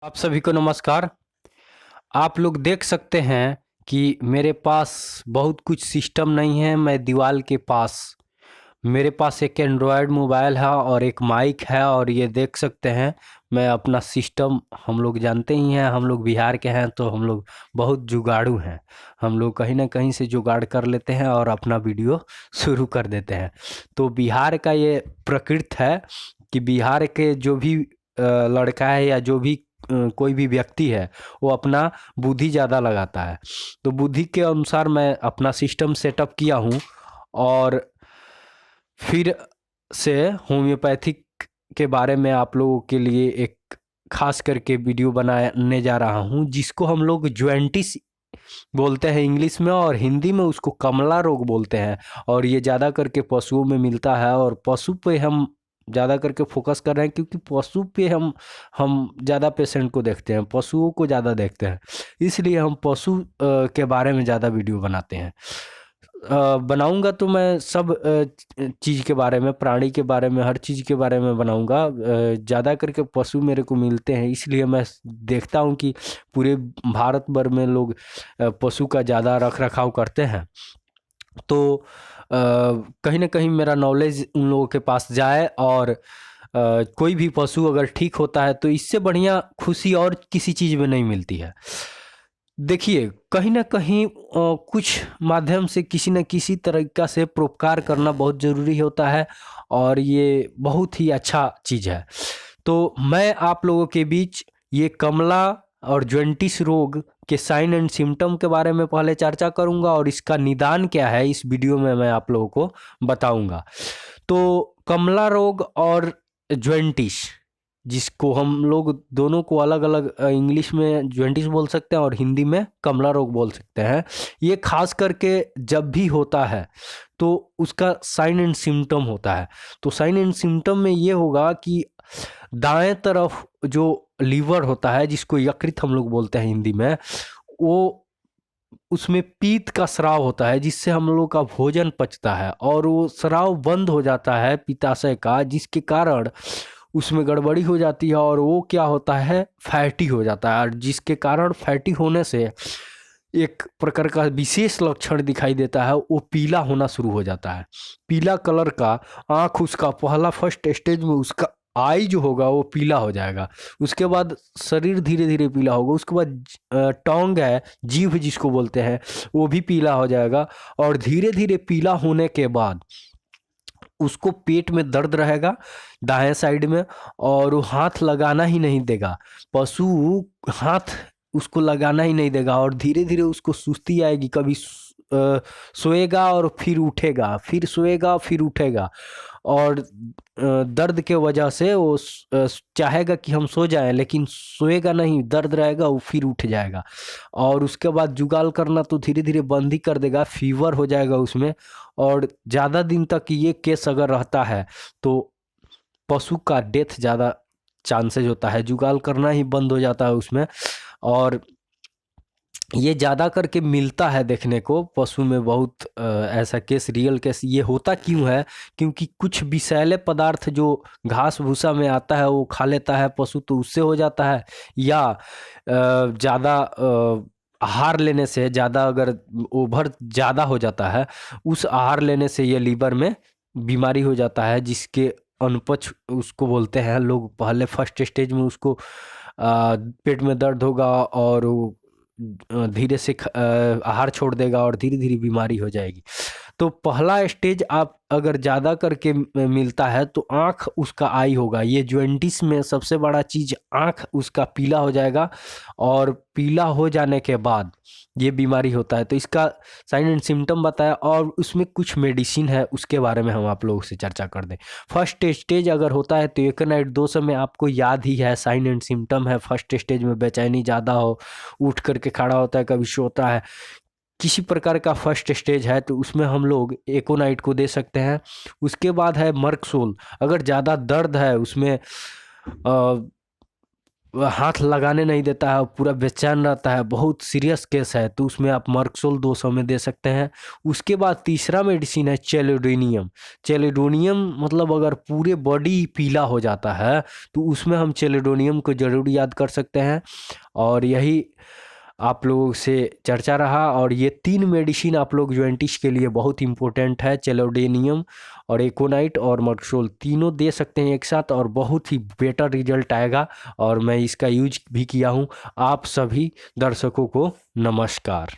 आप सभी को नमस्कार। आप लोग देख सकते हैं कि मेरे पास बहुत कुछ सिस्टम नहीं है। मैं दीवार के पास मेरे पास एक एंड्रॉयड मोबाइल है और एक माइक है, और ये देख सकते हैं मैं अपना सिस्टम। हम लोग जानते ही हैं, हम लोग बिहार के हैं तो हम लोग बहुत जुगाड़ू हैं। हम लोग कहीं ना कहीं से जुगाड़ कर लेते हैं और अपना वीडियो शुरू कर देते हैं। तो बिहार का ये प्रकृति है कि बिहार के जो भी लड़का है या जो भी कोई भी व्यक्ति है, वो अपना बुद्धि ज़्यादा लगाता है। तो बुद्धि के अनुसार मैं अपना सिस्टम सेटअप किया हूँ, और फिर से होम्योपैथिक के बारे में आप लोगों के लिए एक खास करके वीडियो बनाने जा रहा हूँ, जिसको हम लोग ज्वेंटिस बोलते हैं इंग्लिश में, और हिंदी में उसको कमला रोग बोलते हैं। और ये ज़्यादा करके पशुओं में मिलता है, और पशु पे हम ज़्यादा करके फोकस कर रहे हैं क्योंकि पशु पे हम ज़्यादा पेशेंट को देखते हैं, पशुओं को ज़्यादा देखते हैं। इसलिए हम पशु के बारे में ज़्यादा वीडियो बनाते हैं। बनाऊंगा तो मैं सब चीज़ के बारे में, प्राणी के बारे में, हर चीज़ के बारे में बनाऊंगा। ज़्यादा करके पशु मेरे को मिलते हैं, इसलिए मैं देखता हूँ कि पूरे भारत भर में लोग पशु का ज़्यादा रख रखाव करते हैं। तो कहीं ना कहीं मेरा नॉलेज उन लोगों के पास जाए, और कोई भी पशु अगर ठीक होता है तो इससे बढ़िया खुशी और किसी चीज़ में नहीं मिलती है। देखिए, कहीं न कहीं कुछ माध्यम से किसी न किसी तरीका से परोपकार करना बहुत ज़रूरी होता है, और ये बहुत ही अच्छा चीज़ है। तो मैं आप लोगों के बीच ये कमला और जॉन्टिस रोग के साइन एंड सिम्पटम के बारे में पहले चर्चा करूँगा, और इसका निदान क्या है इस वीडियो में मैं आप लोगों को बताऊँगा। तो कमला रोग और जॉन्टिस, जिसको हम लोग दोनों को अलग अलग इंग्लिश में जॉन्टिस बोल सकते हैं और हिंदी में कमला रोग बोल सकते हैं। ये खास करके जब भी होता है तो उसका साइन एंड सिम्टम होता है। तो साइन एंड सिम्टम में ये होगा कि दाएं तरफ जो लीवर होता है, जिसको यकृत हम लोग बोलते हैं हिंदी में, वो उसमें पीत का स्राव होता है, जिससे हम लोग का भोजन पचता है, और वो स्राव बंद हो जाता है पित्ताशय का, जिसके कारण उसमें गड़बड़ी हो जाती है, और वो क्या होता है, फैटी हो जाता है। और जिसके कारण फैटी होने से एक प्रकार का विशेष लक्षण दिखाई देता है, वो पीला होना शुरू हो जाता है। पीला कलर का आँख, उसका पहला फर्स्ट स्टेज में उसका आई जो होगा वो पीला हो जाएगा। उसके बाद शरीर धीरे धीरे पीला होगा। उसके बाद टोंग है, जीभ जिसको बोलते हैं, वो भी पीला हो जाएगा। और धीरे धीरे पीला होने के बाद उसको पेट में दर्द रहेगा दाएं साइड में, और वो हाथ लगाना ही नहीं देगा। पशु हाथ उसको लगाना ही नहीं देगा, और धीरे धीरे उसको सुस्ती आएगी। कभी सोएगा और फिर उठेगा, फिर सोएगा फिर उठेगा, और दर्द के वजह से वो चाहेगा कि हम सो जाएं, लेकिन सोएगा नहीं, दर्द रहेगा, वो फिर उठ जाएगा। और उसके बाद जुगाल करना तो धीरे धीरे बंद ही कर देगा, फीवर हो जाएगा उसमें। और ज़्यादा दिन तक ये केस अगर रहता है तो पशु का डेथ ज़्यादा चांसेज होता है, जुगाल करना ही बंद हो जाता है उसमें। और ये ज़्यादा करके मिलता है देखने को पशु में, बहुत ऐसा केस, रियल केस। ये होता क्यों है? क्योंकि कुछ विषैले पदार्थ जो घास भूसा में आता है वो खा लेता है पशु, तो उससे हो जाता है। या ज़्यादा आहार लेने से, ज़्यादा अगर ओवर ज़्यादा हो जाता है, उस आहार लेने से ये लीवर में बीमारी हो जाता है, जिसके अनपच उसको बोलते हैं लोग। पहले फर्स्ट स्टेज में उसको पेट में दर्द होगा, और वो धीरे से आहार छोड़ देगा, और धीरे धीरे बीमारी हो जाएगी। तो पहला स्टेज आप अगर ज़्यादा करके मिलता है तो आँख उसका आई होगा। ये जॉन्टिस में सबसे बड़ा चीज़ आँख उसका पीला हो जाएगा, और पीला हो जाने के बाद ये बीमारी होता है। तो इसका साइन एंड सिम्टम बताया, और उसमें कुछ मेडिसिन है, उसके बारे में हम आप लोगों से चर्चा कर दें। फर्स्ट स्टेज अगर होता है तो एक नाइट दो समय आपको याद ही है, साइन एंड सिम्टम है। फर्स्ट स्टेज में बेचैनी ज़्यादा हो, उठ करके खड़ा होता है, कभी सोता है, किसी प्रकार का फर्स्ट स्टेज है तो उसमें हम लोग एकोनाइट को दे सकते हैं। उसके बाद है मर्कसोल। अगर ज़्यादा दर्द है उसमें हाथ लगाने नहीं देता है, पूरा बेचैन रहता है, बहुत सीरियस केस है, तो उसमें आप मर्कसोल 200 में दे सकते हैं। उसके बाद तीसरा मेडिसिन है चेलोडोनियम। चेलोडोनियम मतलब अगर पूरे बॉडी पीला हो जाता है तो उसमें हम चेलोडोनियम को ज़रूर याद कर सकते हैं। और यही आप लोगों से चर्चा रहा, और ये 3 मेडिसिन आप लोग जॉइंटिस के लिए बहुत इंपॉर्टेंट है। चेलोडोनियम और एकोनाइट और मर्कसोल तीनों दे सकते हैं एक साथ, और बहुत ही बेटर रिजल्ट आएगा, और मैं इसका यूज भी किया हूँ। आप सभी दर्शकों को नमस्कार।